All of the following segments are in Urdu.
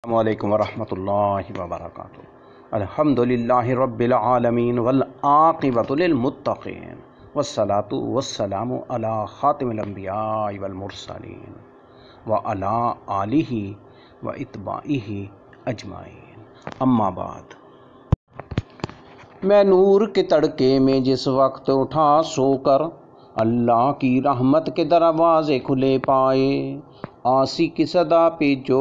السلام علیکم ورحمۃ اللہ وبرکاتہ۔ الحمدللہ رب العالمین والعاقبۃ للمتقین والصلاۃ والسلام علی خاتم الانبیاء والمرسلین وعلی آلہ واتباعہ اجمعین، اما بعد۔ میں نور کے تڑکے میں جس وقت اٹھا سو کر، اللہ کی رحمت کے دروازے کھلے پائے، آسی کی صدا پہ جو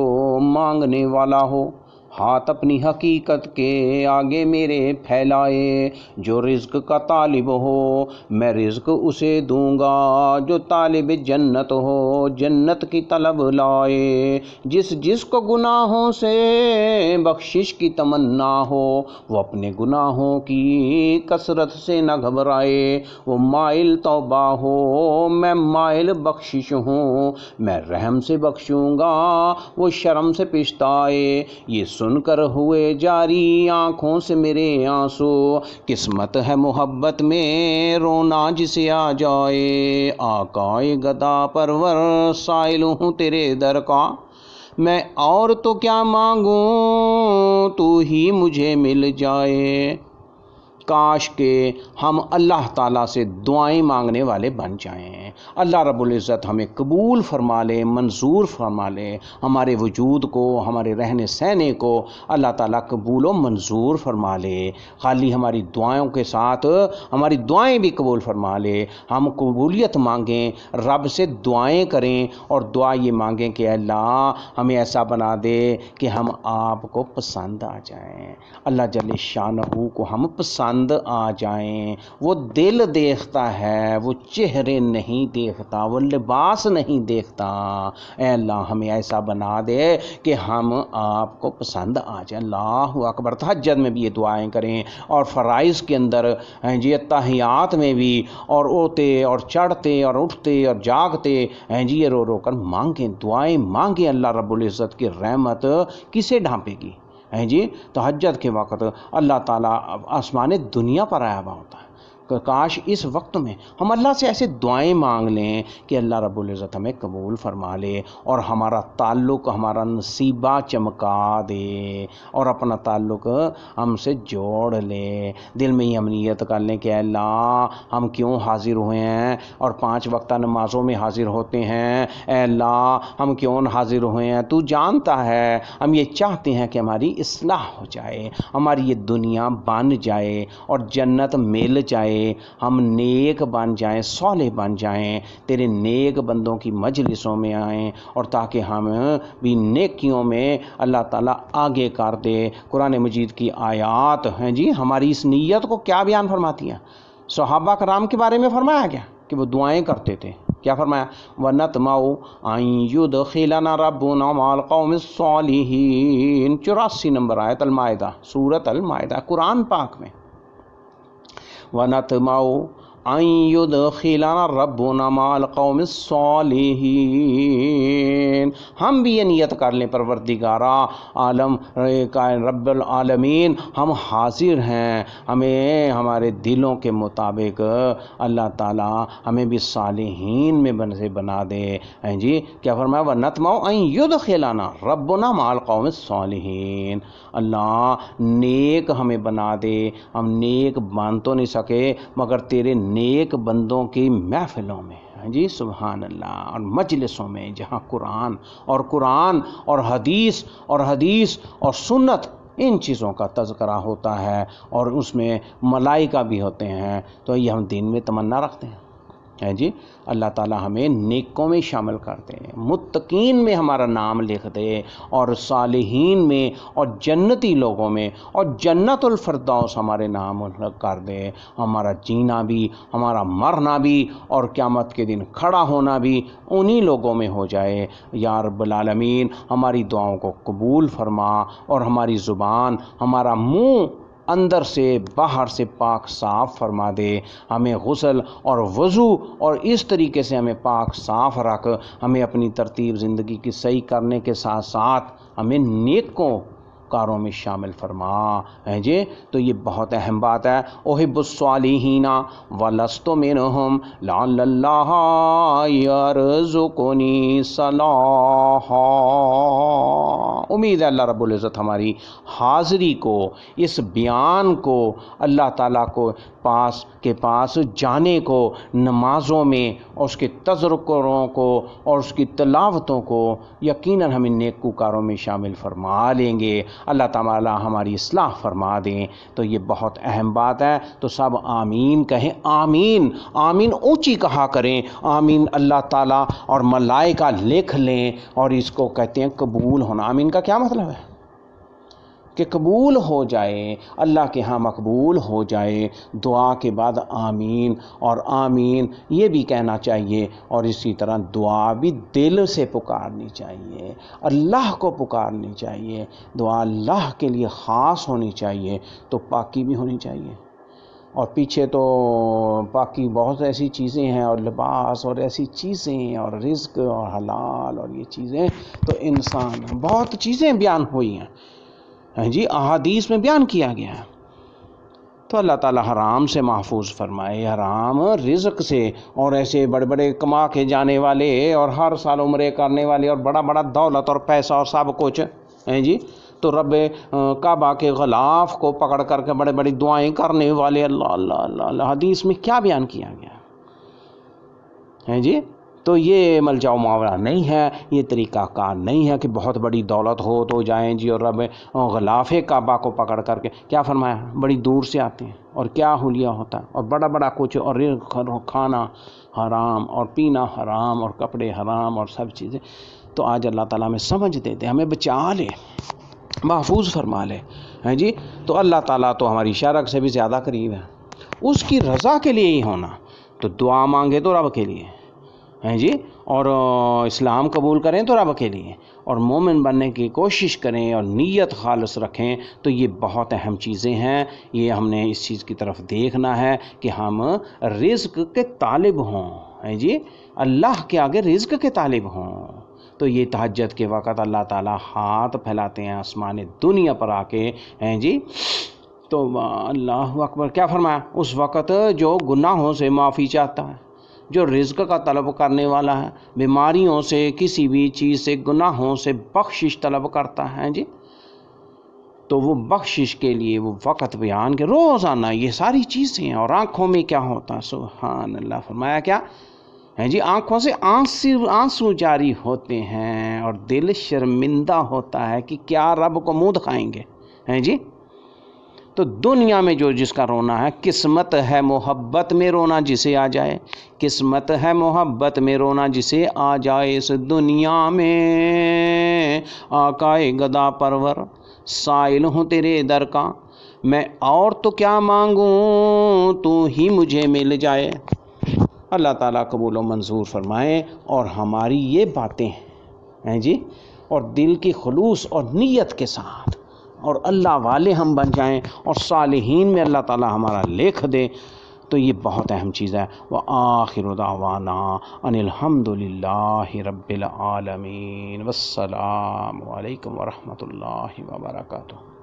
مانگنے والا ہو، ہاتھ اپنی حقیقت کے آگے میرے پھیلائے۔ جو رزق کا طالب ہو میں رزق اسے دوں گا، جو طالب جنت ہو جنت کی طلب لائے۔ جس کو گناہوں سے بخشش کی تمنا ہو، وہ اپنے گناہوں کی کثرت سے نہ گھبرائے۔ وہ مائل توبہ ہو میں مائل بخشش ہوں، میں رحم سے بخشوں گا وہ شرم سے پچھتائے۔ یہ سن کر ہوئے جاری آنکھوں سے میرے آنسو، قسمت ہے محبت میں رونا جسے آ جائے۔ آقائے گدا پرور سائل ہوں تیرے در کا، میں اور تو کیا مانگوں تو ہی مجھے مل جائے۔ کاش کہ ہم اللہ تعالیٰ سے دعائیں مانگنے والے بن جائیں، اللہ رب العزت ہمیں قبول فرما لے، منظور فرما لے، ہمارے وجود کو ہمارے رہنے سہنے کو اللہ تعالیٰ قبول و منظور فرما لے۔ خالی ہماری دعائوں کے ساتھ ہماری دعائیں بھی قبول فرما لے۔ ہم قبولیت مانگیں، رب سے دعائیں کریں اور دعا یہ مانگیں کہ اللہ ہمیں ایسا بنا دے کہ ہم آپ کو پسند آ جائیں، اللہ جل شانہ کو ہم پسند آ جائیں۔ وہ دل دیکھتا ہے، وہ چہرے نہیں دیکھتا، وہ لباس نہیں دیکھتا۔ اے اللہ ہمیں ایسا بنا دے کہ ہم آپ کو پسند آ جائیں۔ اللہ اکبر۔ تہجد میں بھی یہ دعائیں کریں اور فرائض کے اندر تحیات میں بھی، اور اوتے اور چڑھتے اور اٹھتے اور جاگتے یہ رو رو کر مانگیں، دعائیں مانگیں۔ اللہ رب العزت کی رحمت کسے ڈھانپے گی؟ تہجد کے وقت اللہ تعالیٰ آسمان دنیا پر آیا ہوا ہوتا ہے۔ کاش اس وقت میں ہم اللہ سے ایسے دعائیں مانگ لیں کہ اللہ رب العزت ہمیں قبول فرما لے اور ہمارا تعلق، ہمارا نصیبہ چمکا دے اور اپنا تعلق ہم سے جوڑ لے۔ دل میں ہی ہم نیت کر لیں کہ اللہ ہم کیوں حاضر ہوئے ہیں اور 5 وقتہ نمازوں میں حاضر ہوتے ہیں، اے اللہ ہم کیوں حاضر ہوئے ہیں، تو جانتا ہے۔ ہم یہ چاہتے ہیں کہ ہماری اصلاح ہو جائے، ہماری یہ دنیا بن جائے اور جنت مل جائے، ہم نیک بن جائیں، صالح بن جائیں، تیرے نیک بندوں کی مجلسوں میں آئیں، اور تاکہ ہم بھی نیکیوں میں اللہ تعالیٰ آگے کر دے۔ قرآن مجید کی آیات ہیں ہماری اس نیت کو کیا بیان فرماتی ہیں؟ صحابہ کرام کے بارے میں فرمایا گیا کہ وہ دعائیں کرتے تھے۔ کیا فرمایا؟ وَنَطْمَعُ أَن يُدْخِلَنَا رَبُّنَا مَعَ الْقَوْمِ الصَّالِحِينَ، 84 نمبر آیت المائدہ، سورۃ المائدہ، قرآن پاک میں۔ وَنَطْمَعُ أَن يُدْخِلَنَا رَبُّنَا مَعَ الْقَوْمِ الصَّالِحِينَ، ہم بھی یہ نیت کر لیں پروردگارا عالم رب العالمین، ہم حاضر ہیں، ہمیں ہمارے دلوں کے مطابق اللہ تعالیٰ ہمیں بھی صالحین میں بنا دے۔ کیا فرمایا؟ وَنَطْمَعُ أَن يُدْخِلَنَا رَبُّنَا مَعَ الْقَوْمِ الصَّالِحِينَ، اللہ نیک ہمیں بنا دے۔ ہم نیک بن تو نہیں سکے مگر تیرے نیک بندوں کی محفلوں میں، سبحان اللہ، اور مجلسوں میں جہاں قرآن اور حدیث اور سنت ان چیزوں کا تذکرہ ہوتا ہے اور اس میں ملائکہ بھی ہوتے ہیں، تو یہ ہم دین میں تمنا رکھتے ہیں۔ اللہ تعالیٰ ہمیں نیکوں میں شامل کر دے، متقین میں ہمارا نام لکھ دے، اور صالحین میں اور جنتی لوگوں میں اور جنت الفردوس ہمارے نام کر دے۔ ہمارا جینا بھی، ہمارا مرنا بھی اور قیامت کے دن کھڑا ہونا بھی انہی لوگوں میں ہو جائے۔ یا رب العالمین ہماری دعاؤں کو قبول فرما اور ہماری زبان، ہمارا منہ اندر سے باہر سے پاک صاف فرما دے۔ ہمیں غسل اور وضو اور اس طریقے سے ہمیں پاک صاف رکھ، ہمیں اپنی ترتیب زندگی کی صحیح کرنے کے ساتھ ساتھ ہمیں نیکوں نیکوکاروں میں شامل فرما ہے جی۔ تو یہ بہت اہم بات ہے، احب الصالحین ولست منہم لعل اللہ یرزقنی صلاحا۔ امید ہے اللہ رب العزت ہماری حاضری کو، اس بیان کو اللہ تعالیٰ کو پاس جانے کو، نمازوں میں اور اس کے تذکروں کو اور اس کی تلاوتوں کو یقیناً ہم ان نیکوکاروں میں شامل فرما لیں گے۔ اللہ تعالیٰ ہماری اصلاح فرما دیں۔ تو یہ بہت اہم بات ہے، تو سب آمین کہیں، آمین آمین اونچی کہا کریں، آمین اللہ تعالیٰ اور ملائکہ لکھ لیں، اور اس کو کہتے ہیں قبول ہونا۔ آمین کا کیا مطلب ہے؟ کہ قبول ہو جائے، اللہ کے ہاں مقبول ہو جائے۔ دعا کے بعد آمین، اور آمین یہ بھی کہنا چاہیے، اور اسی طرح دعا بھی دل سے پکارنی چاہیے، اللہ کو پکارنی چاہیے، دعا اللہ کے لیے خاص ہونی چاہیے، تو پاکی بھی ہونی چاہیے۔ اور پیچھے تو باقی بہت ایسی چیزیں ہیں، اور لباس اور ایسی چیزیں اور رزق اور حلال اور یہ چیزیں، تو انسان بہت چیزیں بیان ہوئی ہیں جی، احادیث میں بیان کیا گیا ہے۔ تو اللہ تعالیٰ حرام سے محفوظ فرمائے، حرام رزق سے، اور ایسے بڑے بڑے کما کے جانے والے اور ہر سال عمرے کرنے والے اور بڑا بڑا دولت اور پیسہ اور سب کچھ ہیں جی، تو رب کعبہ کے غلاف کو پکڑ کر کے بڑے بڑی دعائیں کرنے والے، اللہ اللہ اللہ اللہ، حدیث میں کیا بیان کیا گیا ہے جی۔ تو یہ ملجا و معاوضہ نہیں ہے، یہ طریقہ کار نہیں ہے کہ بہت بڑی دولت ہو تو جائیں جی اور رب غلاف کعبہ کو پکڑ کر کے، کیا فرمایا، بڑی دور سے آتے ہیں اور کیا حلیہ ہوتا ہے اور بڑا بڑا کچھ، اور کھانا حرام اور پینا حرام اور کپڑے حرام اور سب چیزیں۔ تو آج اللہ تعالیٰ ہمیں سمجھ دے دے، ہمیں بچا لے، محفوظ فرما لے ہیں جی۔ تو اللہ تعالیٰ تو ہماری شرک سے بھی زیادہ قریب ہے، اس کی رضا کے لیے ہی ہونا، تو دعا مانگے تو رب کے لیے ہیں جی، اور اسلام قبول کریں تو رب کے لیے، اور مومن بننے کی کوشش کریں اور نیت خالص رکھیں، تو یہ بہت اہم چیزیں ہیں۔ یہ ہم نے اس چیز کی طرف دیکھنا ہے کہ ہم رزق کے طالب ہوں ہیں جی، اللہ کے آگے رزق کے طالب ہوں۔ تو یہ تہجد کے وقت اللہ تعالیٰ ہاتھ پھیلاتے ہیں آسمان دنیا پر آ کے ہیں جی، تو اللہ اکبر، کیا فرمایا، اس وقت جو گناہوں سے معافی چاہتا ہے، جو رزق کا طلب کرنے والا ہے، بیماریوں سے، کسی بھی چیز سے، گناہوں سے بخشش طلب کرتا ہے جی، تو وہ بخشش کے لیے وہ وقت بیان کے روزانہ یہ ساری چیزیں، اور آنکھوں میں کیا ہوتا ہے، سبحان اللہ، فرمایا کیا ہے جی، آنکھوں سے آنسو جاری ہوتے ہیں اور دل شرمندہ ہوتا ہے کہ کیا رب کو منہ دکھائیں گے ہیں جی۔ تو دنیا میں جو جس کا رونا ہے، قسمت ہے محبت میں رونا جسے آ جائے، قسمت ہے محبت میں رونا جسے آ جائے، اس دنیا میں آقائے گدا پرور سائل ہوں تیرے در کا، میں اور تو کیا مانگوں تو ہی مجھے مل جائے۔ اللہ تعالیٰ قبول و منظور فرمائے، اور ہماری یہ باتیں ہیں جی، اور دل کی خلوص اور نیت کے ساتھ، اور اللہ والے ہم بن جائیں، اور صالحین میں اللہ تعالیٰ ہمارا لکھ دے، تو یہ بہت اہم چیز ہے۔ وآخر دعوانا ان الحمد للہ رب العالمین، والسلام علیکم ورحمۃ اللہ وبرکاتہ۔